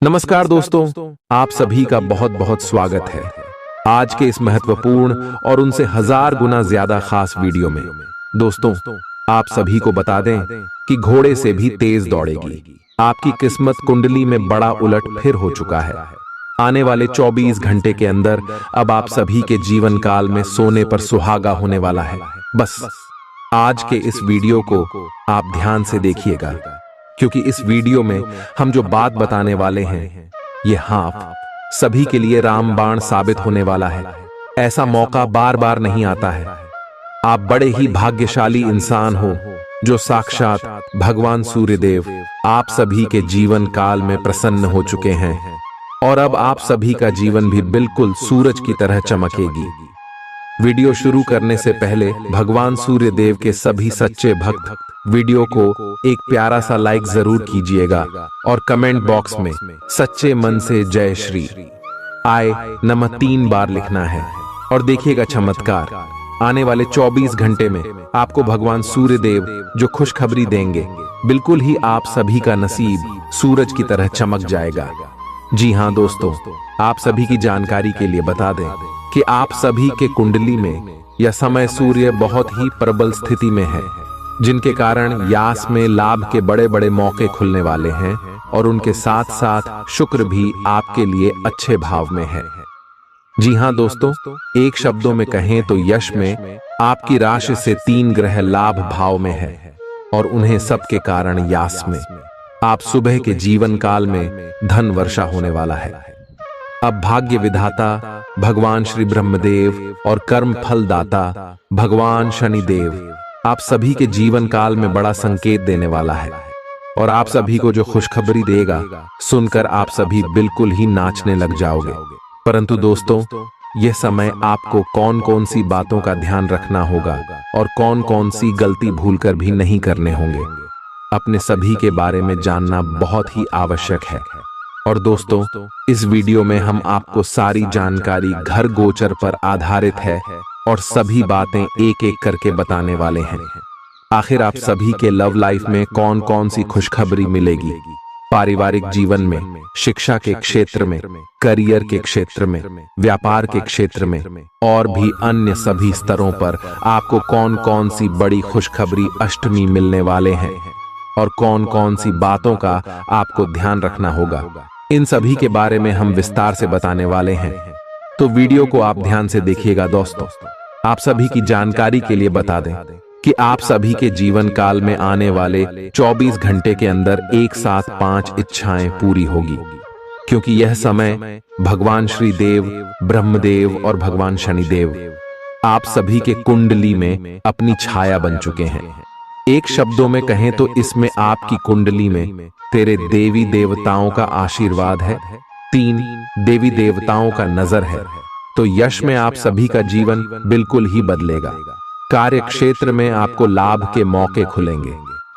नमस्कार दोस्तों, आप सभी का बहुत बहुत स्वागत है आज के इस महत्वपूर्ण और उनसे 1000 गुना ज्यादा खास वीडियो में। दोस्तों, आप सभी को बता दें कि घोड़े से भी तेज दौड़ेगी। आपकी किस्मत कुंडली में बड़ा उलट फिर हो चुका है। आने वाले 24 घंटे के अंदर अब आप सभी के जीवन काल में सोने पर सुहागा होने वाला है। बस आज के इस वीडियो को आप ध्यान से देखिएगा, क्योंकि इस वीडियो में हम जो बात बताने वाले हैं ये आप सभी के लिए रामबाण साबित होने वाला है। ऐसा मौका बार बार नहीं आता है। आप बड़े ही भाग्यशाली इंसान हो जो साक्षात भगवान सूर्यदेव आप सभी के जीवन काल में प्रसन्न हो चुके हैं और अब आप सभी का जीवन भी बिल्कुल सूरज की तरह चमकेगी। वीडियो शुरू करने से पहले भगवान सूर्यदेव के सभी सच्चे भक्त वीडियो को एक प्यारा सा लाइक जरूर कीजिएगा और कमेंट बॉक्स में सच्चे मन से जय श्री आय नमः 3 बार लिखना है। और देखिएगा चमत्कार, आने वाले 24 घंटे में आपको भगवान सूर्यदेव जो खुशखबरी देंगे, बिल्कुल ही आप सभी का नसीब सूरज की तरह चमक जाएगा। जी हाँ दोस्तों, आप सभी की जानकारी के लिए बता दें कि आप सभी के कुंडली में यह समय सूर्य बहुत ही प्रबल स्थिति में है, जिनके कारण यास में लाभ के बड़े बड़े मौके खुलने वाले हैं और उनके साथ साथ शुक्र भी आपके लिए अच्छे भाव में है। जी हाँ दोस्तों, एक शब्दों में कहें तो यश में आपकी राशि से 3 ग्रह लाभ भाव में है और उन्हें सबके कारण यास में आप सुबह के जीवन काल में धन वर्षा होने वाला है। अब भाग्य विधाता भगवान श्री ब्रह्मदेव और कर्म फल दाता भगवान शनिदेव आप सभी के जीवन काल में बड़ा संकेत देने वाला है और आप सभी को जो खुशखबरी देगा सुनकर आप सभी बिल्कुल ही नाचने लग जाओगे। परंतु दोस्तों, यह समय आपको कौन कौन सी बातों का ध्यान रखना होगा और कौन कौन सी गलती भूलकर भी नहीं करने होंगे, अपने सभी के बारे में जानना बहुत ही आवश्यक है। और दोस्तों, इस वीडियो में हम आपको सारी जानकारी घर गोचर पर आधारित है और सभी बातें एक एक करके बताने वाले हैं। आखिर आप सभी के लव लाइफ में कौन कौन सी खुशखबरी मिलेगी, पारिवारिक जीवन में, शिक्षा के क्षेत्र में, करियर के क्षेत्र में, व्यापार के क्षेत्र में और भी अन्य सभी स्तरों पर आपको कौन कौन सी बड़ी खुशखबरी अष्टमी मिलने वाले हैं और कौन कौन सी बातों का आपको ध्यान रखना होगा, इन सभी के बारे में हम विस्तार से बताने वाले हैं। तो वीडियो को आप ध्यान से देखिएगा। दोस्तों, आप सभी की जानकारी के लिए बता दें कि आप सभी के जीवन काल में आने वाले 24 घंटे के अंदर एक साथ 5 इच्छाएं पूरी होगी, क्योंकि यह समय भगवान श्री देव, ब्रह्मदेव और भगवान शनिदेव आप सभी के कुंडली में अपनी छाया बन चुके हैं। एक शब्दों में कहें तो इसमें आपकी कुंडली में तेरे देवी देवताओं का आशीर्वाद है, 3 देवी देवताओं का नजर है, तो यश में आप सभी का जीवन बिल्कुल ही बदलेगा। कार्य क्षेत्र में आपको लाभ के मौके खुलेंगे,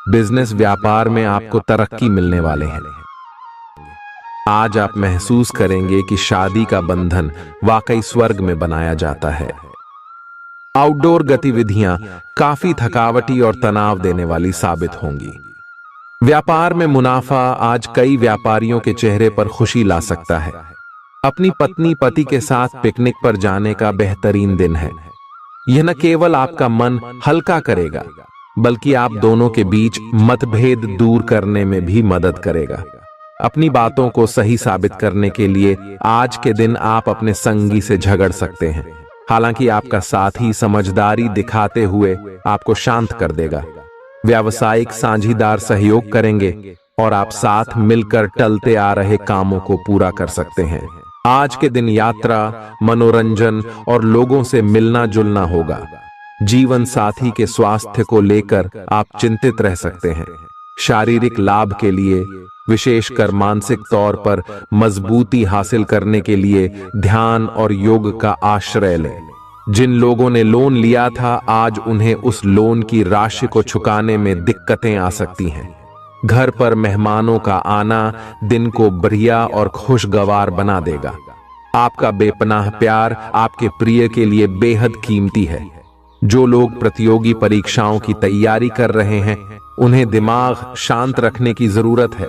बिजनेस व्यापार में आपको तरक्की मिलने वाले हैं। आज आप महसूस करेंगे कि शादी का बंधन वाकई स्वर्ग में बनाया जाता है। आउटडोर गतिविधियां काफी थकावटी और तनाव देने वाली साबित होंगी। व्यापार में मुनाफा आज कई व्यापारियों के चेहरे पर खुशी ला सकता है। अपनी पत्नी पति के साथ पिकनिक पर जाने का बेहतरीन दिन है। यह न केवल आपका मन हल्का करेगा, बल्कि आप दोनों के बीच मतभेद दूर करने में भी मदद करेगा। अपनी बातों को सही साबित करने के लिए आज के दिन आप अपने संगी से झगड़ सकते हैं, हालांकि आपका साथी समझदारी दिखाते हुए आपको शांत कर देगा। व्यावसायिक साझीदार सहयोग करेंगे और आप साथ मिलकर टलते आ रहे कामों को पूरा कर सकते हैं। आज के दिन यात्रा, मनोरंजन और लोगों से मिलना जुलना होगा। जीवन साथी के स्वास्थ्य को लेकर आप चिंतित रह सकते हैं। शारीरिक लाभ के लिए, विशेषकर मानसिक तौर पर मजबूती हासिल करने के लिए ध्यान और योग का आश्रय लें। जिन लोगों ने लोन लिया था, आज उन्हें उस लोन की राशि को चुकाने में दिक्कतें आ सकती हैं। घर पर मेहमानों का आना दिन को बढ़िया और खुशगवार बना देगा। आपका बेपनाह प्यार आपके प्रिय के लिए बेहद कीमती है। जो लोग प्रतियोगी परीक्षाओं की तैयारी कर रहे हैं, उन्हें दिमाग शांत रखने की जरूरत है।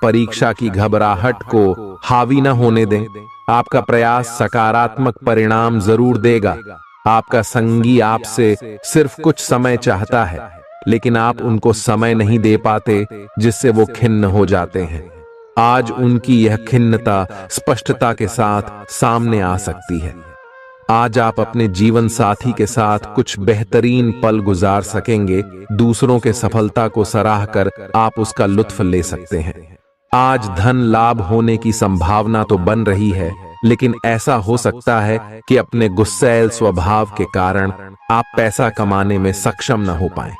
परीक्षा की घबराहट को हावी न होने दें। आपका प्रयास सकारात्मक परिणाम जरूर देगा। आपका संगी आपसे सिर्फ कुछ समय चाहता है, लेकिन आप उनको समय नहीं दे पाते, जिससे वो खिन्न हो जाते हैं। आज उनकी यह खिन्नता स्पष्टता के साथ सामने आ सकती है। आज आप अपने जीवन साथी के साथ कुछ बेहतरीन पल गुजार सकेंगे। दूसरों के सफलता को सराह कर आप उसका लुत्फ ले सकते हैं। आज धन लाभ होने की संभावना तो बन रही है, लेकिन ऐसा हो सकता है कि अपने गुस्सैल स्वभाव के कारण आप पैसा कमाने में सक्षम न हो पाएं।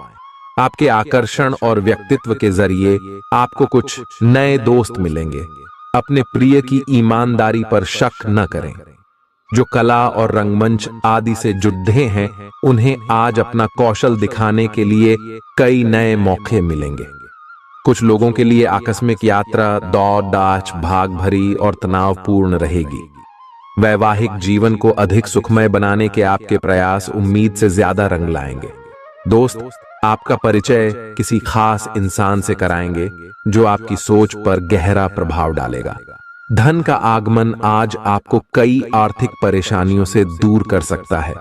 आपके आकर्षण और व्यक्तित्व के जरिए आपको कुछ नए दोस्त मिलेंगे। अपने प्रिय की ईमानदारी पर शक न करें। जो कला और रंगमंच आदि से जुड़े हैं, उन्हें आज अपना कौशल दिखाने के लिए कई नए मौके मिलेंगे। कुछ लोगों के लिए आकस्मिक यात्रा दौड़ दाच भाग भरी और तनावपूर्ण रहेगी। वैवाहिक जीवन को अधिक सुखमय बनाने के आपके प्रयास उम्मीद से ज्यादा रंग लाएंगे। दोस्त आपका परिचय किसी खास इंसान से कराएंगे, जो आपकी सोच पर गहरा प्रभाव डालेगा। धन का आगमन आज आपको कई आर्थिक परेशानियों से दूर कर सकता है।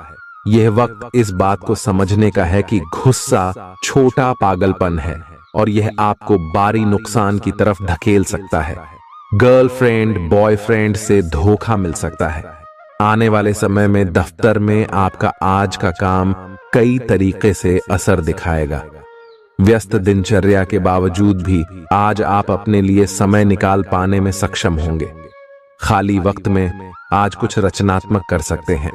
यह वक्त इस बात को समझने का है कि गुस्सा छोटा पागलपन है और यह आपको भारी नुकसान की तरफ धकेल सकता है। गर्लफ्रेंड बॉयफ्रेंड से धोखा मिल सकता है। आने वाले समय में दफ्तर में आपका आज का काम कई तरीके से असर दिखाएगा। व्यस्त दिनचर्या के बावजूद भी आज आप अपने लिए समय निकाल पाने में सक्षम होंगे। खाली वक्त में आज कुछ रचनात्मक कर सकते हैं।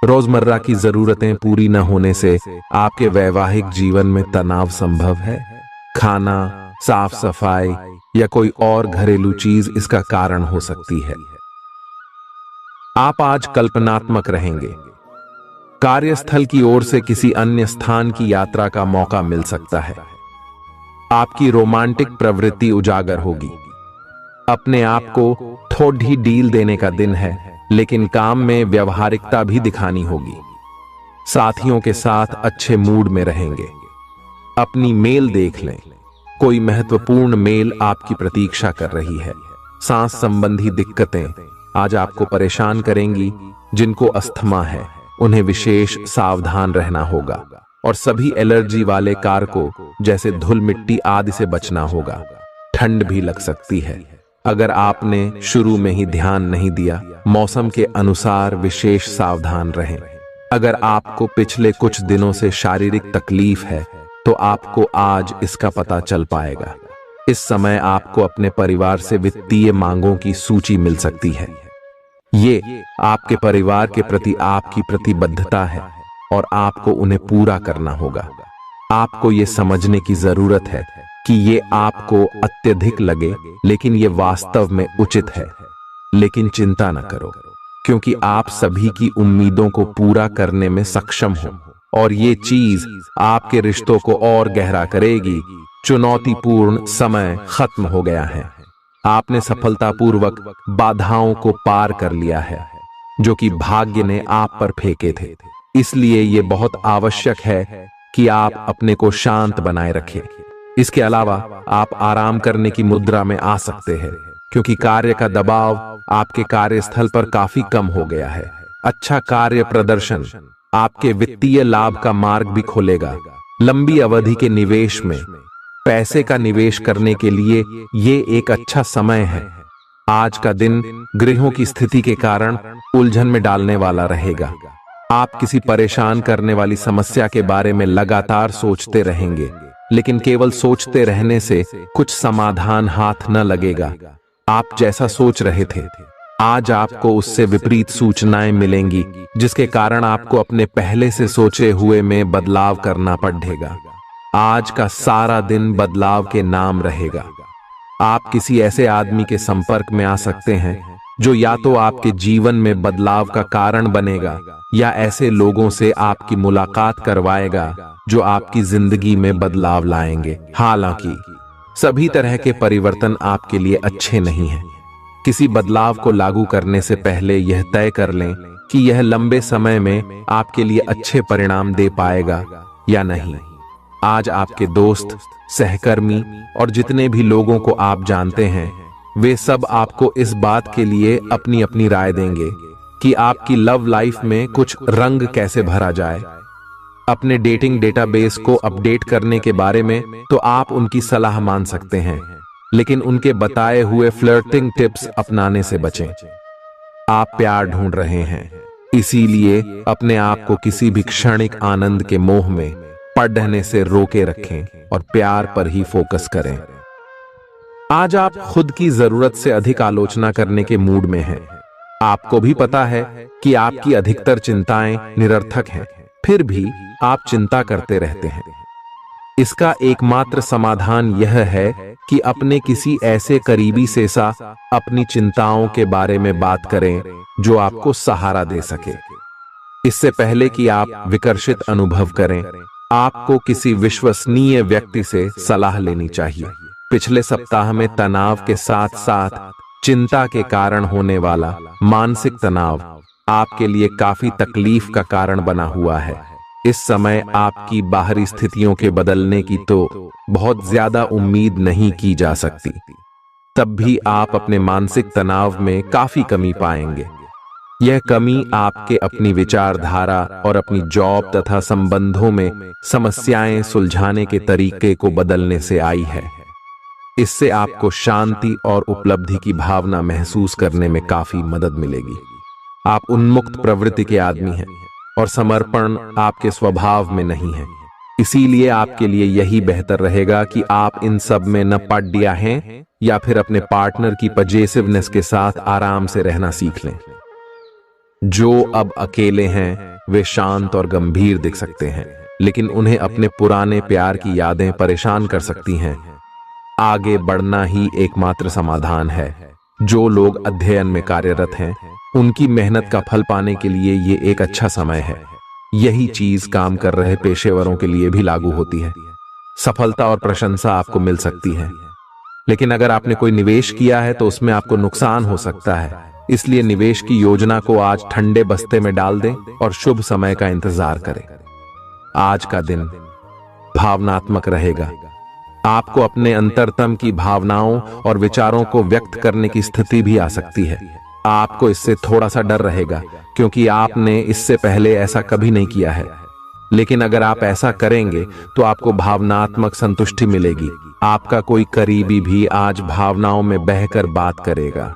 रोजमर्रा की जरूरतें पूरी न होने से आपके वैवाहिक जीवन में तनाव संभव है। खाना, साफ सफाई या कोई और घरेलू चीज इसका कारण हो सकती है। आप आज कल्पनात्मक रहेंगे। कार्यस्थल की ओर से किसी अन्य स्थान की यात्रा का मौका मिल सकता है। आपकी रोमांटिक प्रवृत्ति उजागर होगी। अपने आप को थोड़ी डील देने का दिन है, लेकिन काम में व्यवहारिकता भी दिखानी होगी। साथियों के साथ अच्छे मूड में रहेंगे। अपनी मेल देख लें। कोई महत्वपूर्ण मेल आपकी प्रतीक्षा कर रही है। सांस संबंधी दिक्कतें आज आपको परेशान करेंगी। जिनको अस्थमा है, उन्हें विशेष सावधान रहना होगा और सभी एलर्जी वाले कारकों जैसे धूल मिट्टी आदि से बचना होगा। ठंड भी लग सकती है। अगर आपने शुरू में ही ध्यान नहीं दिया, मौसम के अनुसार विशेष सावधान रहें। अगर आपको पिछले कुछ दिनों से शारीरिक तकलीफ है, तो आपको आज इसका पता चल पाएगा। इस समय आपको अपने परिवार से वित्तीय मांगों की सूची मिल सकती है। ये आपके परिवार के प्रति आपकी प्रतिबद्धता है और आपको उन्हें पूरा करना होगा। आपको ये समझने की जरूरत है कि ये आपको अत्यधिक लगे, लेकिन ये वास्तव में उचित है। लेकिन चिंता न करो, क्योंकि आप सभी की उम्मीदों को पूरा करने में सक्षम हो और ये चीज आपके रिश्तों को और गहरा करेगी। चुनौतीपूर्ण समय खत्म हो गया है। आपने सफलतापूर्वक बाधाओं को पार कर लिया है, जो कि भाग्य ने आप पर फेंके थे। इसलिए ये बहुत आवश्यक है कि आप अपने को शांत बनाए रखें। इसके अलावा आप आराम करने की मुद्रा में आ सकते हैं, क्योंकि कार्य का दबाव आपके कार्यस्थल पर काफी कम हो गया है। अच्छा कार्य प्रदर्शन आपके वित्तीय लाभ का मार्ग भी खोलेगा। लंबी अवधि के निवेश में पैसे का निवेश करने के लिए ये एक अच्छा समय है। आज का दिन ग्रहों की स्थिति के कारण उलझन में डालने वाला रहेगा। आप किसी परेशान करने वाली समस्या के बारे में लगातार सोचते रहेंगे, लेकिन केवल सोचते रहने से कुछ समाधान हाथ न लगेगा। आप जैसा सोच रहे थे, आज आपको उससे विपरीत सूचनाएं मिलेंगी, जिसके कारण आपको अपने पहले से सोचे हुए में बदलाव करना पड़ेगा। आज का सारा दिन बदलाव के नाम रहेगा। आप किसी ऐसे आदमी के संपर्क में आ सकते हैं जो या तो आपके जीवन में बदलाव का कारण बनेगा, या ऐसे लोगों से आपकी मुलाकात करवाएगा जो आपकी जिंदगी में बदलाव लाएंगे। हालांकि सभी तरह के परिवर्तन आपके लिए अच्छे नहीं हैं। किसी बदलाव को लागू करने से पहले यह तय कर लें कि यह लंबे समय में आपके लिए अच्छे परिणाम दे पाएगा या नहीं। आज आपके दोस्त सहकर्मी और जितने भी लोगों को आप जानते हैं, वे सब आपको इस बात के लिए अपनी अपनी राय देंगे कि आपकी लव लाइफ में कुछ रंग कैसे भरा जाए। अपने डेटिंग डेटाबेस को अपडेट करने के बारे में तो आप उनकी सलाह मान सकते हैं, लेकिन उनके बताए हुए फ्लर्टिंग टिप्स अपनाने से बचें। आप प्यार ढूंढ रहे हैं, इसीलिए अपने आप को किसी भी क्षणिक आनंद के मोह में पड़ने से रोके रखें और प्यार पर ही फोकस करें। आज आप खुद की जरूरत से अधिक आलोचना करने के मूड में हैं। आपको भी पता है कि आपकी अधिकतर चिंताएं निरर्थक हैं, फिर भी आप चिंता करते रहते हैं। इसका एकमात्र समाधान यह है कि अपने किसी ऐसे करीबी से अपनी चिंताओं के बारे में बात करें जो आपको सहारा दे सके। इससे पहले कि आप विकर्षित अनुभव करें, आपको किसी विश्वसनीय व्यक्ति से सलाह लेनी चाहिए। पिछले सप्ताह में तनाव के साथ साथ चिंता के कारण होने वाला मानसिक तनाव आपके लिए काफी तकलीफ का कारण बना हुआ है। इस समय आपकी बाहरी स्थितियों के बदलने की तो बहुत ज्यादा उम्मीद नहीं की जा सकती, तब भी आप अपने मानसिक तनाव में काफी कमी पाएंगे। यह कमी आपके अपनी विचारधारा और अपनी जॉब तथा संबंधों में समस्याएं सुलझाने के तरीके को बदलने से आई है। इससे आपको शांति और उपलब्धि की भावना महसूस करने में काफी मदद मिलेगी। आप उन्मुक्त प्रवृत्ति के आदमी हैं और समर्पण आपके स्वभाव में नहीं है, इसीलिए आपके लिए यही बेहतर रहेगा कि आप इन सब में न पड़ गया हैं या फिर अपने पार्टनर की पजेसिवनेस के साथ आराम से रहना सीख लें। जो अब अकेले हैं वे शांत और गंभीर दिख सकते हैं, लेकिन उन्हें अपने पुराने प्यार की यादें परेशान कर सकती हैं। आगे बढ़ना ही एकमात्र समाधान है। जो लोग अध्ययन में कार्यरत हैं, उनकी मेहनत का फल पाने के लिए ये एक अच्छा समय है। यही चीज काम कर रहे पेशेवरों के लिए भी लागू होती है। सफलता और प्रशंसा आपको मिल सकती है, लेकिन अगर आपने कोई निवेश किया है तो उसमें आपको नुकसान हो सकता है। इसलिए निवेश की योजना को आज ठंडे बस्ते में डाल दें और शुभ समय का इंतजार करें। आज का दिन भावनात्मक रहेगा। आपको अपने अंतरतम की भावनाओं और विचारों को व्यक्त करने की स्थिति भी आ सकती है। आपको इससे थोड़ा सा डर रहेगा क्योंकि आपने इससे पहले ऐसा कभी नहीं किया है, लेकिन अगर आप ऐसा करेंगे तो आपको भावनात्मक संतुष्टि मिलेगी। आपका कोई करीबी भी आज भावनाओं में बहकर बात करेगा,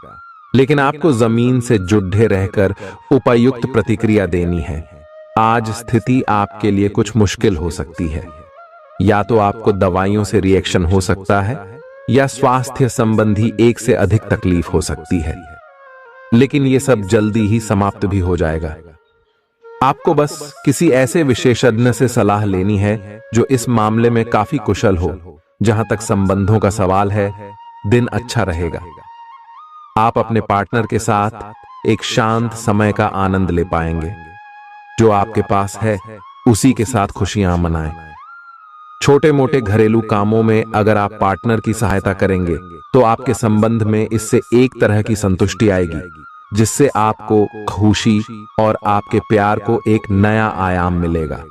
लेकिन आपको जमीन से जुड़े रहकर उपयुक्त प्रतिक्रिया देनी है। आज स्थिति आपके लिए कुछ मुश्किल हो सकती है। या तो आपको दवाइयों से रिएक्शन हो सकता है या स्वास्थ्य संबंधी एक से अधिक तकलीफ हो सकती है, लेकिन यह सब जल्दी ही समाप्त भी हो जाएगा। आपको बस किसी ऐसे विशेषज्ञ से सलाह लेनी है जो इस मामले में काफी कुशल हो। जहां तक संबंधों का सवाल है, दिन अच्छा रहेगा। आप अपने पार्टनर के साथ एक शांत समय का आनंद ले पाएंगे। जो आपके पास है उसी के साथ खुशियां मनाएं। छोटे मोटे घरेलू कामों में अगर आप पार्टनर की सहायता करेंगे तो आपके संबंध में इससे एक तरह की संतुष्टि आएगी, जिससे आपको खुशी और आपके प्यार को एक नया आयाम मिलेगा।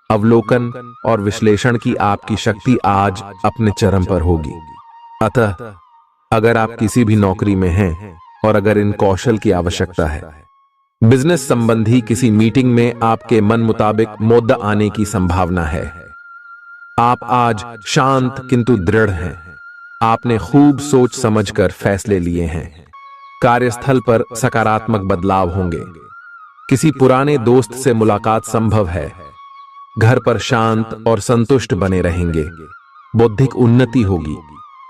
अवलोकन और विश्लेषण की आपकी शक्ति आज अपने चरम पर होगी। अतः अगर आप किसी भी नौकरी में हैं और अगर इन कौशल की आवश्यकता है, बिजनेस संबंधी किसी मीटिंग में आपके मन मुताबिक मुद्दा आने की संभावना है। आप आज शांत किंतु दृढ़ हैं। आपने खूब सोच समझकर फैसले लिए हैं। कार्यस्थल पर सकारात्मक बदलाव होंगे। किसी पुराने दोस्त से मुलाकात संभव है। घर पर शांत और संतुष्ट बने रहेंगे। बौद्धिक उन्नति होगी।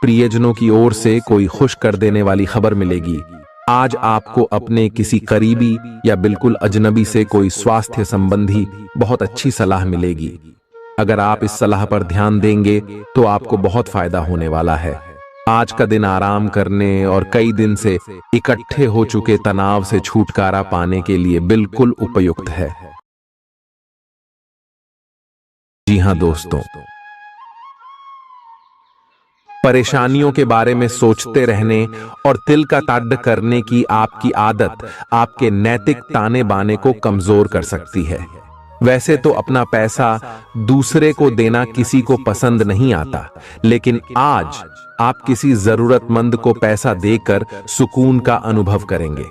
प्रियजनों की ओर से कोई खुश कर देने वाली खबर मिलेगी। आज आपको अपने किसी करीबी या बिल्कुल अजनबी से कोई स्वास्थ्य संबंधी बहुत अच्छी सलाह मिलेगी। अगर आप इस सलाह पर ध्यान देंगे तो आपको बहुत फायदा होने वाला है। आज का दिन आराम करने और कई दिन से इकट्ठे हो चुके तनाव से छुटकारा पाने के लिए बिल्कुल उपयुक्त है। जी हां दोस्तों, परेशानियों के बारे में सोचते रहने और तिल का ताड़ करने की आपकी आदत आपके नैतिक ताने बाने को कमजोर कर सकती है। वैसे तो अपना पैसा दूसरे को देना किसी को पसंद नहीं आता, लेकिन आज आप किसी जरूरतमंद को पैसा देकर सुकून का अनुभव करेंगे।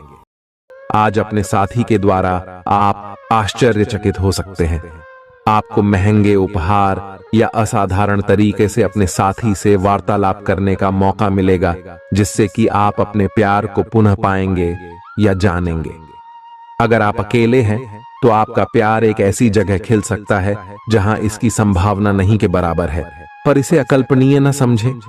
आज अपने साथी के द्वारा आप आश्चर्यचकित हो सकते हैं। आपको महंगे उपहार या असाधारण तरीके से अपने साथी से वार्तालाप करने का मौका मिलेगा, जिससे कि आप अपने प्यार को पुनः पाएंगे या जानेंगे। अगर आप अकेले हैं तो आपका प्यार एक ऐसी जगह खिल सकता है जहां इसकी संभावना नहीं के बराबर है, पर इसे अकल्पनीय न समझें।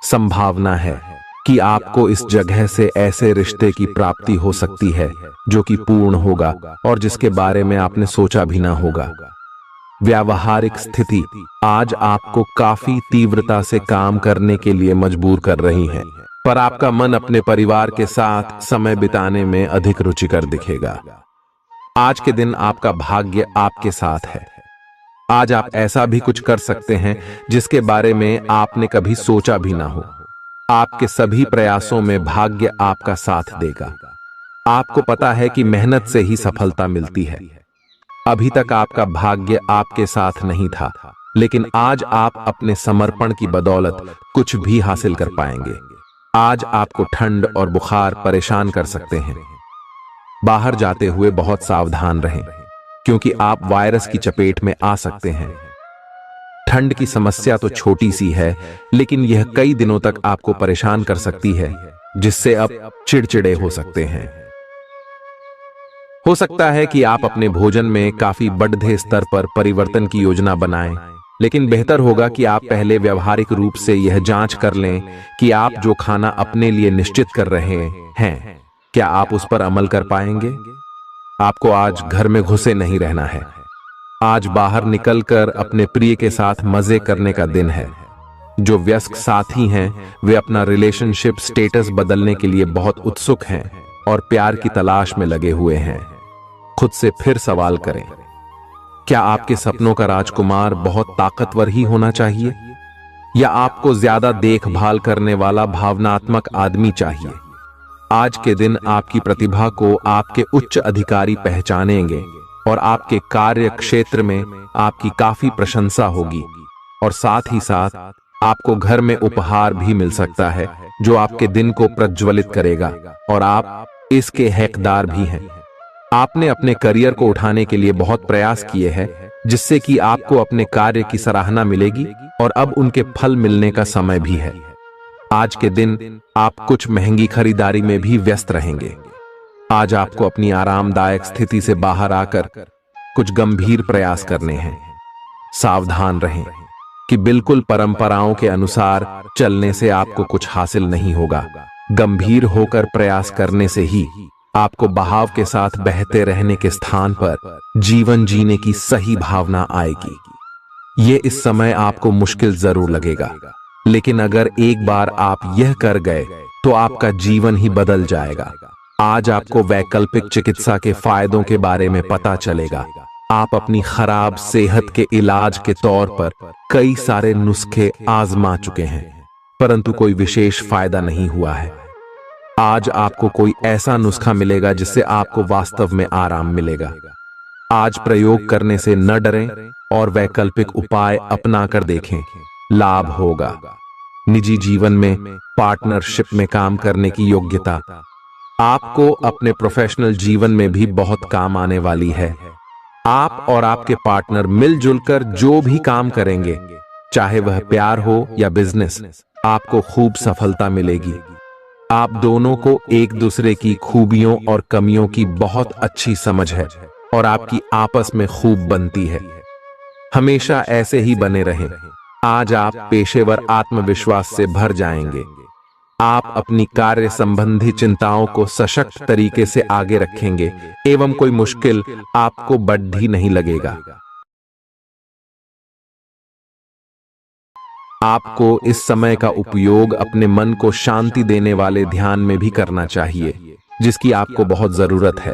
संभावना है कि आपको इस जगह से ऐसे रिश्ते की प्राप्ति हो सकती है जो कि पूर्ण होगा और जिसके बारे में आपने सोचा भी ना होगा। व्यावहारिक स्थिति आज आपको काफी तीव्रता से काम करने के लिए मजबूर कर रही है, पर आपका मन अपने परिवार के साथ समय बिताने में अधिक रुचिकर दिखेगा। आज के दिन आपका भाग्य आपके साथ है। आज आप ऐसा भी कुछ कर सकते हैं जिसके बारे में आपने कभी सोचा भी ना हो। आपके सभी प्रयासों में भाग्य आपका साथ देगा। आपको पता है कि मेहनत से ही सफलता मिलती है। अभी तक आपका भाग्य आपके साथ नहीं था, लेकिन आज आप अपने समर्पण की बदौलत कुछ भी हासिल कर पाएंगे। आज आपको ठंड और बुखार परेशान कर सकते हैं। बाहर जाते हुए बहुत सावधान रहें, क्योंकि आप वायरस की चपेट में आ सकते हैं। ठंड की समस्या तो छोटी सी है, लेकिन यह कई दिनों तक आपको परेशान कर सकती है, जिससे आप चिड़चिड़े हो सकते हैं। हो सकता है कि आप अपने भोजन में काफी बढ़ते स्तर पर परिवर्तन की योजना बनाएं, लेकिन बेहतर होगा कि आप पहले व्यावहारिक रूप से यह जांच कर लें कि आप जो खाना अपने लिए निश्चित कर रहे हैं, क्या आप उस पर अमल कर पाएंगे। आपको आज घर में घुसे नहीं रहना है। आज बाहर निकलकर अपने प्रिय के साथ मजे करने का दिन है। जो व्यस्क साथी हैं, वे अपना रिलेशनशिप स्टेटस बदलने के लिए बहुत उत्सुक हैं और प्यार की तलाश में लगे हुए हैं। खुद से फिर सवाल करें, क्या आपके सपनों का राजकुमार बहुत ताकतवर ही होना चाहिए, या आपको ज्यादा देखभाल करने वाला भावनात्मक आदमी चाहिए। आज के दिन आपकी प्रतिभा को आपके उच्च अधिकारी पहचानेंगे और आपके कार्य क्षेत्र में आपकी काफी प्रशंसा होगी, और साथ ही साथ आपको घर में उपहार भी मिल सकता है जो आपके दिन को प्रज्वलित करेगा, और आप इसके हकदार भी हैं। आपने अपने करियर को उठाने के लिए बहुत प्रयास किए हैं, जिससे कि आपको अपने कार्य की सराहना मिलेगी और अब उनके फल मिलने का समय भी है। आज के दिन आप कुछ महंगी खरीदारी में भी व्यस्त रहेंगे। आज आपको अपनी आरामदायक स्थिति से बाहर आकर कुछ गंभीर प्रयास करने हैं। सावधान रहें कि बिल्कुल परंपराओं के अनुसार चलने से आपको कुछ हासिल नहीं होगा। गंभीर होकर प्रयास करने से ही आपको बहाव के साथ बहते रहने के स्थान पर जीवन जीने की सही भावना आएगी। ये इस समय आपको मुश्किल जरूर लगेगा, लेकिन अगर एक बार आप यह कर गए तो आपका जीवन ही बदल जाएगा। आज आपको वैकल्पिक चिकित्सा के फायदों के बारे में पता चलेगा। आप अपनी खराब सेहत के इलाज के तौर पर कई सारे नुस्खे आजमा चुके हैं, परंतु कोई विशेष फायदा नहीं हुआ है। आज आपको कोई ऐसा नुस्खा मिलेगा जिससे आपको वास्तव में आराम मिलेगा। आज प्रयोग करने से न डरें और वैकल्पिक उपाय अपना कर देखें, लाभ होगा। निजी जीवन में पार्टनरशिप में काम करने की योग्यता आपको अपने प्रोफेशनल जीवन में भी बहुत काम आने वाली है। आप और आपके पार्टनर मिलजुल कर जो भी काम करेंगे, चाहे वह प्यार हो या बिजनेस, आपको खूब सफलता मिलेगी। आप दोनों को एक दूसरे की खूबियों और कमियों की बहुत अच्छी समझ है और आपकी आपस में खूब बनती है। हमेशा ऐसे ही बने रहें। आज आप पेशेवर आत्मविश्वास से भर जाएंगे। आप अपनी कार्य संबंधी चिंताओं को सशक्त तरीके से आगे रखेंगे एवं कोई मुश्किल आपको बढ़ी नहीं लगेगा। आपको इस समय का उपयोग अपने मन को शांति देने वाले ध्यान में भी करना चाहिए, जिसकी आपको बहुत जरूरत है।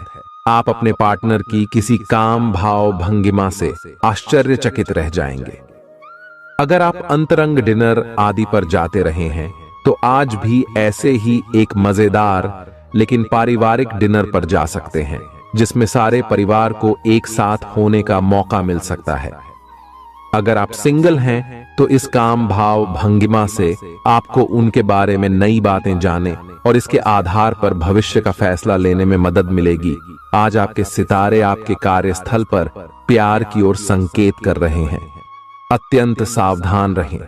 आप अपने पार्टनर की किसी काम भाव भंगिमा से आश्चर्यचकित रह जाएंगे। अगर आप अंतरंग डिनर आदि पर जाते रहे हैं तो आज भी ऐसे ही एक मजेदार लेकिन पारिवारिक डिनर पर जा सकते हैं। जिसमें सारे परिवार को एक साथ होने का मौका मिल सकता है। अगर आप सिंगल हैं तो इस काम भाव भंगिमा से आपको उनके बारे में नई बातें जाने और इसके आधार पर भविष्य का फैसला लेने में मदद मिलेगी। आज आपके सितारे आपके कार्यस्थल पर प्यार की ओर संकेत कर रहे हैं। अत्यंत सावधान रहें।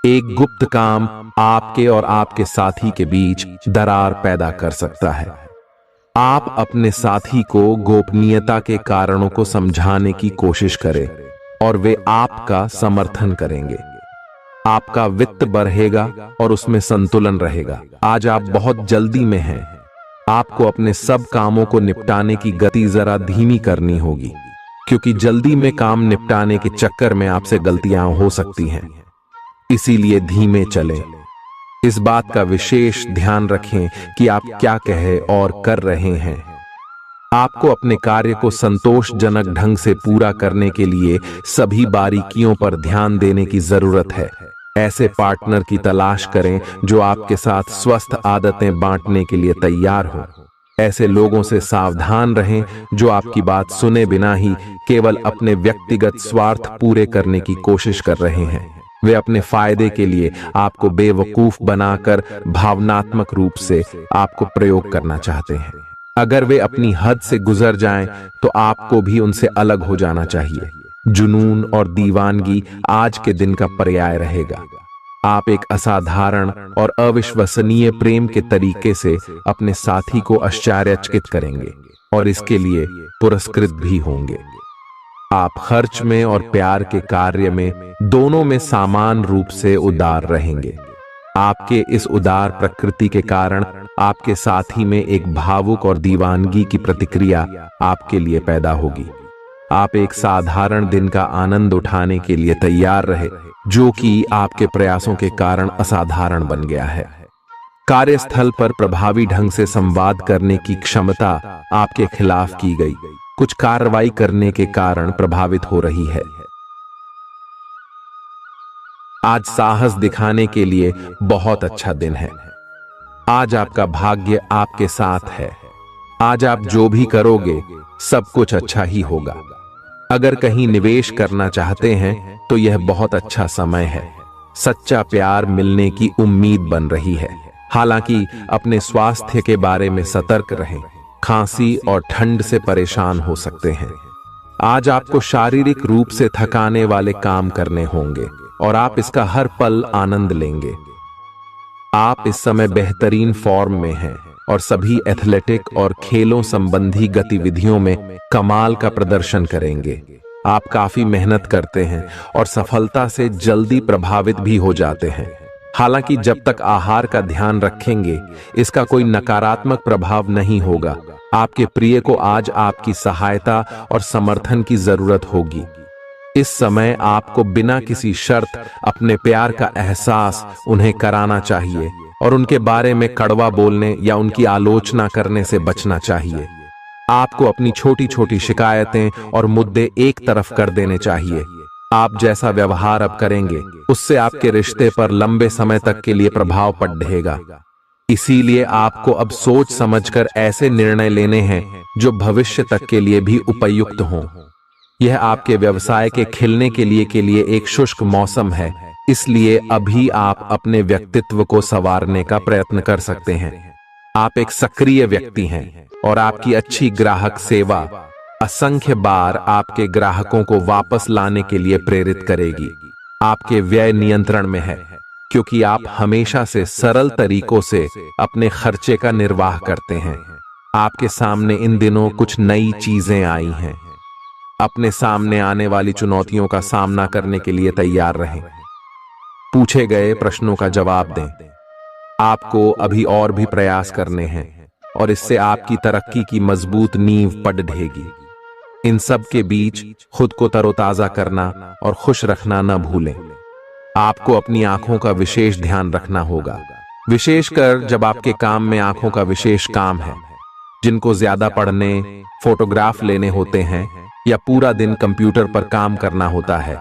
एक गुप्त काम आपके और आपके साथी के बीच दरार पैदा कर सकता है। आप अपने साथी को गोपनीयता के कारणों को समझाने की कोशिश करें और वे आपका समर्थन करेंगे। आपका वित्त बढ़ेगा और उसमें संतुलन रहेगा। आज आप बहुत जल्दी में हैं। आपको अपने सब कामों को निपटाने की गति जरा धीमी करनी होगी, क्योंकि जल्दी में काम निपटाने के चक्कर में आपसे गलतियां हो सकती हैं। इसीलिए धीमे चलें। इस बात का विशेष ध्यान रखें कि आप क्या कह और कर रहे हैं। आपको अपने कार्य को संतोषजनक ढंग से पूरा करने के लिए सभी बारीकियों पर ध्यान देने की जरूरत है। ऐसे पार्टनर की तलाश करें जो आपके साथ स्वस्थ आदतें बांटने के लिए तैयार हो। ऐसे लोगों से सावधान रहें जो आपकी बात सुने बिना ही केवल अपने व्यक्तिगत स्वार्थ पूरे करने की कोशिश कर रहे हैं। वे अपने फायदे के लिए आपको बेवकूफ बनाकर भावनात्मक रूप से आपको प्रयोग करना चाहते हैं। अगर वे अपनी हद से गुजर जाएं, तो आपको भी उनसे अलग हो जाना चाहिए। जुनून और दीवानगी आज के दिन का पर्याय रहेगा। आप एक असाधारण और अविश्वसनीय प्रेम के तरीके से अपने साथी को आश्चर्यचकित करेंगे और इसके लिए पुरस्कृत भी होंगे। आप खर्च में और प्यार के कार्य में दोनों में समान रूप से उदार रहेंगे। आपके इस उदार प्रकृति के कारण आपके साथी में एक भावुक और दीवानगी की प्रतिक्रिया आपके लिए पैदा होगी। आप एक साधारण दिन का आनंद उठाने के लिए तैयार रहे, जो कि आपके प्रयासों के कारण असाधारण बन गया है। कार्यस्थल पर प्रभावी ढंग से संवाद करने की क्षमता आपके खिलाफ की गई कुछ कार्रवाई करने के कारण प्रभावित हो रही है। आज साहस दिखाने के लिए बहुत अच्छा दिन है। आज आपका भाग्य आपके साथ है। आज आप जो भी करोगे सब कुछ अच्छा ही होगा। अगर कहीं निवेश करना चाहते हैं तो यह बहुत अच्छा समय है। सच्चा प्यार मिलने की उम्मीद बन रही है। हालांकि अपने स्वास्थ्य के बारे में सतर्क रहें। खांसी और ठंड से परेशान हो सकते हैं। आज आपको शारीरिक रूप से थकाने वाले काम करने होंगे और आप इसका हर पल आनंद लेंगे। आप इस समय बेहतरीन फॉर्म में हैं और सभी एथलेटिक और खेलों संबंधी गतिविधियों में कमाल का प्रदर्शन करेंगे। आप काफी मेहनत करते हैं और सफलता से जल्दी प्रभावित भी हो जाते हैं। हालांकि जब तक आहार का ध्यान रखेंगे, इसका कोई नकारात्मक प्रभाव नहीं होगा। आपके प्रिय को आज आपकी सहायता और समर्थन की जरूरत होगी। इस समय आपको बिना किसी शर्त अपने प्यार का एहसास उन्हें कराना चाहिए और उनके बारे में कड़वा बोलने या उनकी आलोचना करने से बचना चाहिए। आपको अपनी छोटी छोटी शिकायतें और मुद्दे एक तरफ कर देने चाहिए। आप जैसा व्यवहार अब करेंगे, उससे आपके रिश्ते पर लंबे समय तक के लिए प्रभाव पड़ेगा। इसीलिए आपको अब सोच समझकर ऐसे निर्णय लेने हैं जो भविष्य तक के लिए भी उपयुक्त हों। यह आपके व्यवसाय के खिलने के लिए एक शुष्क मौसम है, इसलिए अभी आप अपने व्यक्तित्व को संवारने का प्रयत्न कर सकते हैं। आप एक सक्रिय व्यक्ति हैं और आपकी अच्छी ग्राहक सेवा असंख्य बार आपके ग्राहकों को वापस लाने के लिए प्रेरित करेगी। आपके व्यय नियंत्रण में है, क्योंकि आप हमेशा से सरल तरीकों से अपने खर्चे का निर्वाह करते हैं। आपके सामने इन दिनों कुछ नई चीजें आई हैं। अपने सामने आने वाली चुनौतियों का सामना करने के लिए तैयार रहें। पूछे गए प्रश्नों का जवाब दें। आपको अभी और भी प्रयास करने हैं और इससे आपकी तरक्की की मजबूत नींव पड़ेगी। इन सब के बीच खुद को तरोताजा करना और खुश रखना न भूलें। आपको अपनी आंखों का विशेष ध्यान रखना होगा, विशेषकर जब आपके काम में आंखों का विशेष काम है। जिनको ज्यादा पढ़ने, फोटोग्राफ लेने होते हैं या पूरा दिन कंप्यूटर पर काम करना होता है,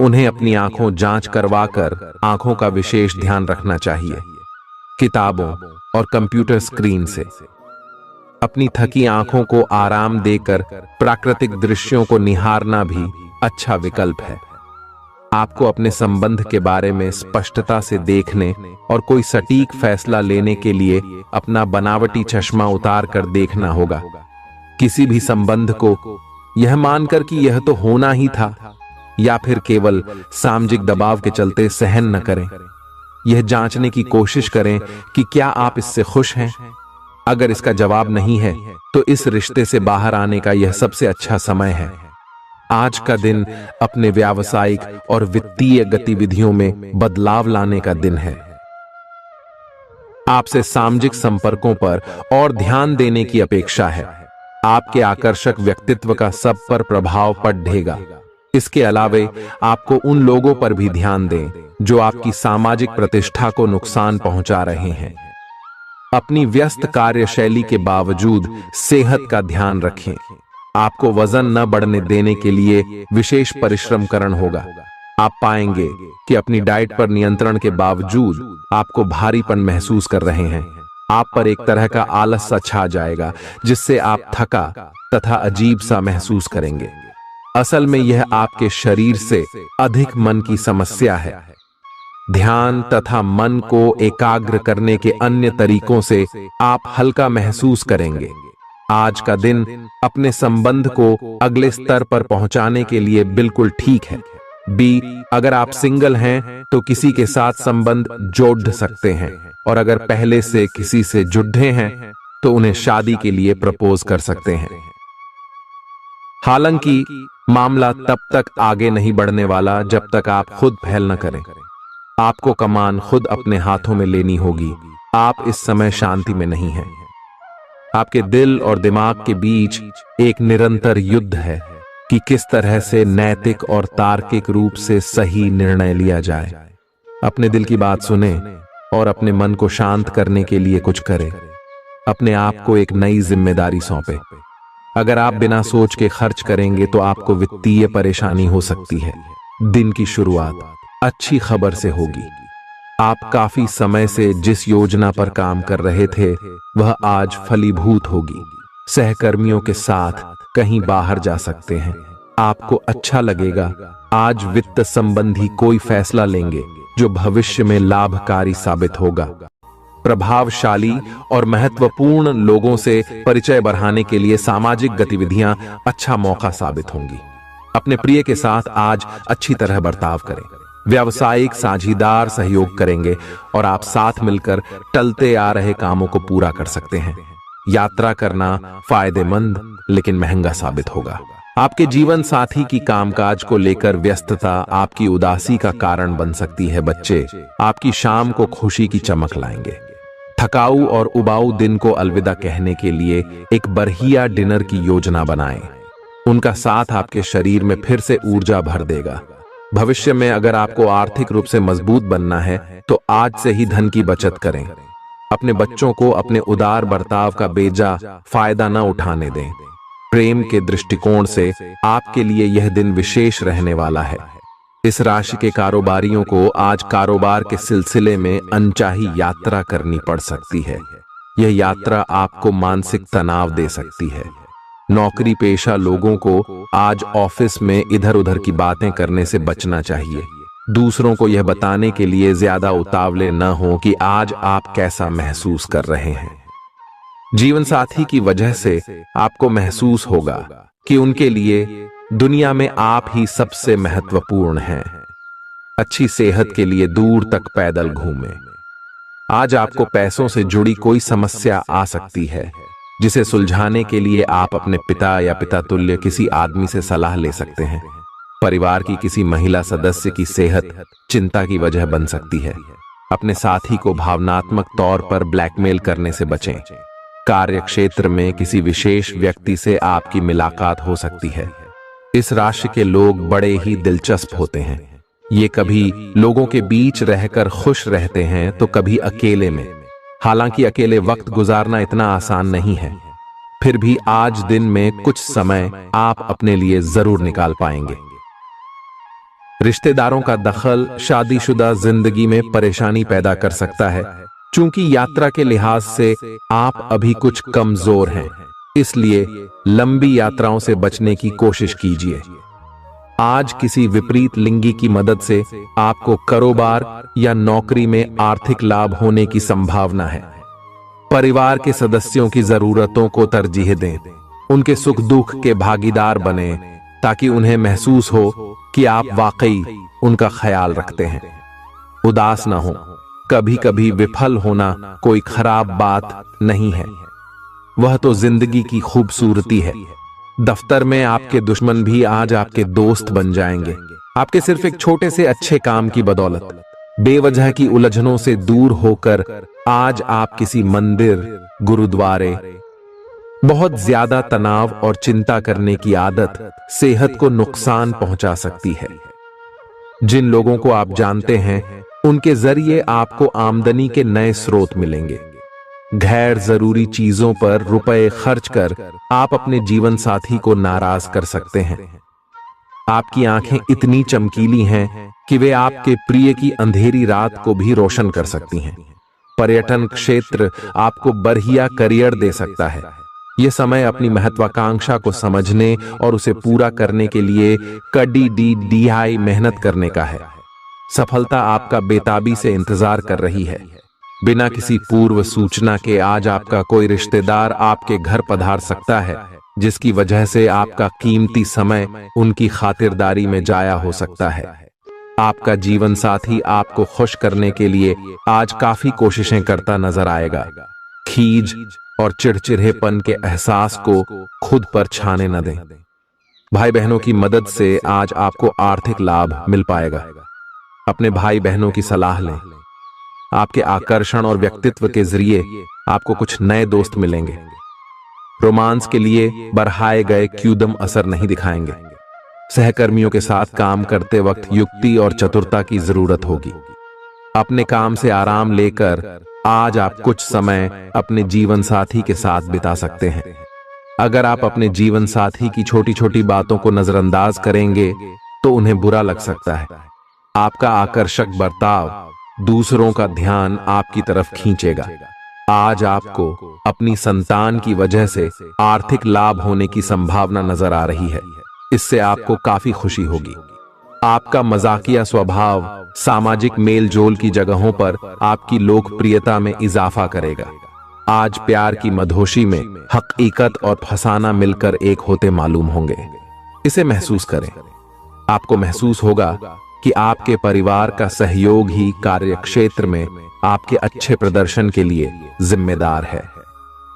उन्हें अपनी आंखों जांच करवाकर आंखों का विशेष ध्यान रखना चाहिए। किताबों और कंप्यूटर स्क्रीन से अपनी थकी आंखों को आराम देकर प्राकृतिक दृश्यों को निहारना भी अच्छा विकल्प है। आपको अपने संबंध के बारे में स्पष्टता से देखने और कोई सटीक फैसला लेने के लिए अपना बनावटी चश्मा उतार कर देखना होगा। किसी भी संबंध को यह मानकर कि यह तो होना ही था या फिर केवल सामाजिक दबाव के चलते सहन न करें। यह जांचने की कोशिश करें कि क्या आप इससे खुश हैं। अगर इसका जवाब नहीं है तो इस रिश्ते से बाहर आने का यह सबसे अच्छा समय है। आज का दिन अपने व्यावसायिक और वित्तीय गतिविधियों में बदलाव लाने का दिन है। आपसे सामाजिक संपर्कों पर और ध्यान देने की अपेक्षा है। आपके आकर्षक व्यक्तित्व का सब पर प्रभाव पड़ेगा। इसके अलावे आपको उन लोगों पर भी ध्यान दें जो आपकी सामाजिक प्रतिष्ठा को नुकसान पहुंचा रहे हैं। अपनी व्यस्त कार्यशैली के बावजूद सेहत का ध्यान रखें। आपको वजन न बढ़ने देने के लिए विशेष परिश्रम करना होगा। आप पाएंगे कि अपनी डाइट पर नियंत्रण के बावजूद आपको भारीपन महसूस कर रहे हैं। आप पर एक तरह का आलस सा छा जाएगा जिससे आप थका तथा अजीब सा महसूस करेंगे। असल में यह आपके शरीर से अधिक मन की समस्या है। ध्यान तथा मन को एकाग्र करने के अन्य तरीकों से आप हल्का महसूस करेंगे। आज का दिन अपने संबंध को अगले स्तर पर पहुंचाने के लिए बिल्कुल ठीक है। अगर आप सिंगल हैं तो किसी के साथ संबंध जोड़ सकते हैं और अगर पहले से किसी से जुड़े हैं तो उन्हें शादी के लिए प्रपोज कर सकते हैं। हालांकि मामला तब तक आगे नहीं बढ़ने वाला जब तक आप खुद पहल न करें। आपको कमान खुद अपने हाथों में लेनी होगी। आप इस समय शांति में नहीं हैं। आपके दिल और दिमाग के बीच एक निरंतर युद्ध है कि किस तरह से नैतिक और तार्किक रूप से सही निर्णय लिया जाए। अपने दिल की बात सुने और अपने मन को शांत करने के लिए कुछ करें। अपने आप को एक नई जिम्मेदारी सौंपे। अगर आप बिना सोच के खर्च करेंगे तो आपको वित्तीय परेशानी हो सकती है। दिन की शुरुआत अच्छी खबर से होगी। आप काफी समय से जिस योजना पर काम कर रहे थे वह आज फलीभूत होगी। सहकर्मियों के साथ कहीं बाहर जा सकते हैं। आपको अच्छा लगेगा। आज वित्त संबंधी कोई फैसला लेंगे जो भविष्य में लाभकारी साबित होगा। प्रभावशाली और महत्वपूर्ण लोगों से परिचय बढ़ाने के लिए सामाजिक गतिविधियां अच्छा मौका साबित होंगी। अपने प्रिय के साथ आज अच्छी तरह बर्ताव करें। व्यावसायिक साझीदार सहयोग करेंगे और आप साथ मिलकर टलते आ रहे कामों को पूरा कर सकते हैं। यात्रा करना फायदेमंद लेकिन महंगा साबित होगा। आपके जीवन साथी की कामकाज को लेकर व्यस्तता आपकी उदासी का कारण बन सकती है। बच्चे आपकी शाम को खुशी की चमक लाएंगे। थकाऊ और उबाऊ दिन को अलविदा कहने के लिए एक बढ़िया डिनर की योजना बनाएं। उनका साथ आपके शरीर में फिर से ऊर्जा भर देगा। भविष्य में अगर आपको आर्थिक रूप से मजबूत बनना है तो आज से ही धन की बचत करें। अपने बच्चों को अपने उदार बर्ताव का बेजा फायदा न उठाने दें। प्रेम के दृष्टिकोण से आपके लिए यह दिन विशेष रहने वाला है। इस राशि के कारोबारियों को आज कारोबार के सिलसिले में अनचाही यात्रा करनी पड़ सकती है। यह यात्रा आपको मानसिक तनाव दे सकती है। नौकरी पेशा लोगों को आज ऑफिस में इधर उधर की बातें करने से बचना चाहिए। दूसरों को यह बताने के लिए ज्यादा उतावले न हो कि आज आप कैसा महसूस कर रहे हैं। जीवन साथी की वजह से आपको महसूस होगा कि उनके लिए दुनिया में आप ही सबसे महत्वपूर्ण हैं। अच्छी सेहत के लिए दूर तक पैदल घूमें। आज आपको पैसों से जुड़ी कोई समस्या आ सकती है जिसे सुलझाने के लिए आप अपने पिता या पिता तुल्य किसी आदमी से सलाह ले सकते हैं। परिवार की किसी महिला सदस्य की सेहत चिंता की वजह बन सकती है। अपने साथी को भावनात्मक तौर पर ब्लैकमेल करने से बचें। कार्य क्षेत्र में किसी विशेष व्यक्ति से आपकी मुलाकात हो सकती है। इस राशि के लोग बड़े ही दिलचस्प होते हैं। ये कभी लोगों के बीच रहकर खुश रहते हैं तो कभी अकेले में। हालांकि अकेले वक्त गुजारना इतना आसान नहीं है, फिर भी आज दिन में कुछ समय आप अपने लिए जरूर निकाल पाएंगे। रिश्तेदारों का दखल शादीशुदा जिंदगी में परेशानी पैदा कर सकता है। चूंकि यात्रा के लिहाज से आप अभी कुछ कमजोर हैं, इसलिए लंबी यात्राओं से बचने की कोशिश कीजिए। आज किसी विपरीत लिंगी की मदद से आपको कारोबार या नौकरी में आर्थिक लाभ होने की संभावना है। परिवार के सदस्यों की जरूरतों को तरजीह दें, उनके सुख दुख के भागीदार बने ताकि उन्हें महसूस हो कि आप वाकई उनका ख्याल रखते हैं। उदास ना हो, कभी कभी विफल होना कोई खराब बात नहीं है, वह तो जिंदगी की खूबसूरती है। दफ्तर में आपके दुश्मन भी आज आपके दोस्त बन जाएंगे, आपके सिर्फ एक छोटे से अच्छे काम की बदौलत। बेवजह की उलझनों से दूर होकर आज आप किसी मंदिर, गुरुद्वारे, बहुत ज्यादा तनाव और चिंता करने की आदत सेहत को नुकसान पहुंचा सकती है। जिन लोगों को आप जानते हैं उनके जरिए आपको आमदनी के नए स्रोत मिलेंगे। गैर जरूरी चीजों पर रुपए खर्च कर आप अपने जीवन साथी को नाराज कर सकते हैं। आपकी आंखें इतनी चमकीली हैं कि वे आपके प्रिय की अंधेरी रात को भी रोशन कर सकती हैं। पर्यटन क्षेत्र आपको बढ़िया करियर दे सकता है। यह समय अपनी महत्वाकांक्षा को समझने और उसे पूरा करने के लिए कड़ी मेहनत करने का है। सफलता आपका बेताबी से इंतजार कर रही है। बिना किसी पूर्व सूचना के आज आपका कोई रिश्तेदार आपके घर पधार सकता है, जिसकी वजह से आपका कीमती समय उनकी खातिरदारी में जाया हो सकता है। आपका जीवन साथी आपको खुश करने के लिए आज काफी कोशिशें करता नजर आएगा। खीज और चिड़चिड़ेपन के एहसास को खुद पर छाने न दें। भाई बहनों की मदद से आज आपको आर्थिक लाभ मिल पाएगा। अपने भाई बहनों की सलाह लें। आपके आकर्षण और व्यक्तित्व के जरिए आपको कुछ नए दोस्त मिलेंगे। रोमांस के लिए बढ़ाए गए क्यूदम असर नहीं दिखाएंगे। सहकर्मियों के साथ काम करते वक्त युक्ति और चतुरता की जरूरत होगी। अपने काम से आराम लेकर आज आप कुछ समय अपने जीवन साथी के साथ बिता सकते हैं। अगर आप अपने जीवन साथी की छोटी छोटी बातों को नजरअंदाज करेंगे तो उन्हें बुरा लग सकता है। आपका आकर्षक बर्ताव दूसरों का ध्यान आपकी तरफ खींचेगा। आज आपको अपनी संतान की वजह से आर्थिक लाभ होने की संभावना नजर आ रही है। इससे आपको काफी खुशी होगी। आपका मजाकिया स्वभाव सामाजिक मेल जोल की जगहों पर आपकी लोकप्रियता में इजाफा करेगा। आज प्यार की मधोशी में हकीकत और फसाना मिलकर एक होते मालूम होंगे। इसे महसूस करें। आपको महसूस होगा कि आपके परिवार का सहयोग ही कार्यक्षेत्र में आपके अच्छे प्रदर्शन के लिए जिम्मेदार है।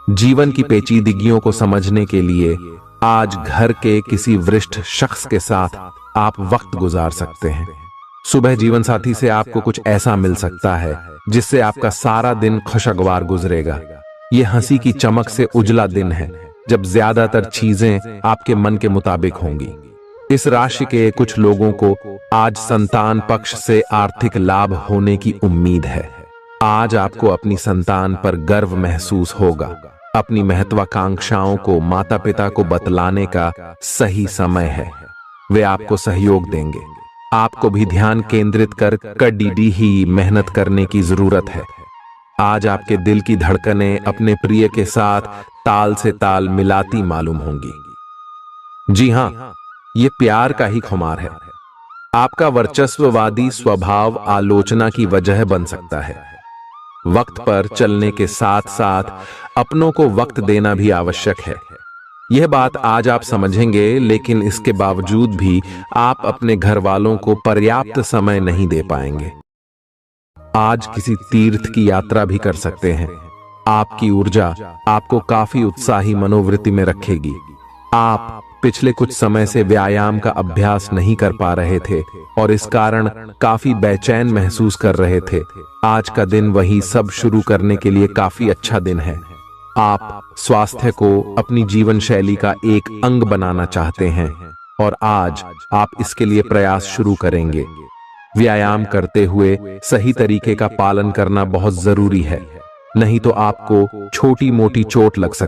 जीवन की पेचीदगियों को समझने के लिए आज घर के किसी वरिष्ठ शख्स के साथ आप वक्त गुजार सकते हैं। सुबह जीवन साथी से आपको कुछ ऐसा मिल सकता है जिससे आपका सारा दिन खुशगवार गुजरेगा। यह हंसी की चमक से उजला दिन है जब ज्यादातर चीजें आपके मन के मुताबिक होंगी। इस राशि के कुछ लोगों को आज संतान पक्ष से आर्थिक लाभ होने की उम्मीद है। आज आपको अपनी संतान पर गर्व महसूस होगा। अपनी महत्वाकांक्षाओं को माता पिता को बतलाने का सही समय है। वे आपको सहयोग देंगे। आपको भी ध्यान केंद्रित कर कड़ी ही मेहनत करने की जरूरत है। आज आपके दिल की धड़कनें अपने प्रिय के साथ ताल से ताल मिलाती मालूम होंगी। जी हां, ये प्यार का ही खुमार है। आपका वर्चस्ववादी स्वभाव आलोचना की वजह बन सकता है। वक्त पर चलने के साथ साथ अपनों को वक्त देना भी आवश्यक है। यह बात आज आप समझेंगे, लेकिन इसके बावजूद भी आप अपने घर वालों को पर्याप्त समय नहीं दे पाएंगे। आज किसी तीर्थ की यात्रा भी कर सकते हैं। आपकी ऊर्जा आपको काफी उत्साही मनोवृत्ति में रखेगी। आप पिछले कुछ समय से व्यायाम का अभ्यास नहीं कर पा रहे थे और इस कारण काफी बेचैन महसूस कर रहे थे। आज का दिन वही सब शुरू करने के लिए काफी अच्छा दिन है। आप स्वास्थ्य को अपनी जीवन शैली का एक अंग बनाना चाहते हैं और आज आप इसके लिए प्रयास शुरू करेंगे। व्यायाम करते हुए सही तरीके का पालन करना बहुत जरूरी है, नहीं तो आपको छोटी मोटी चोट लग सकती है।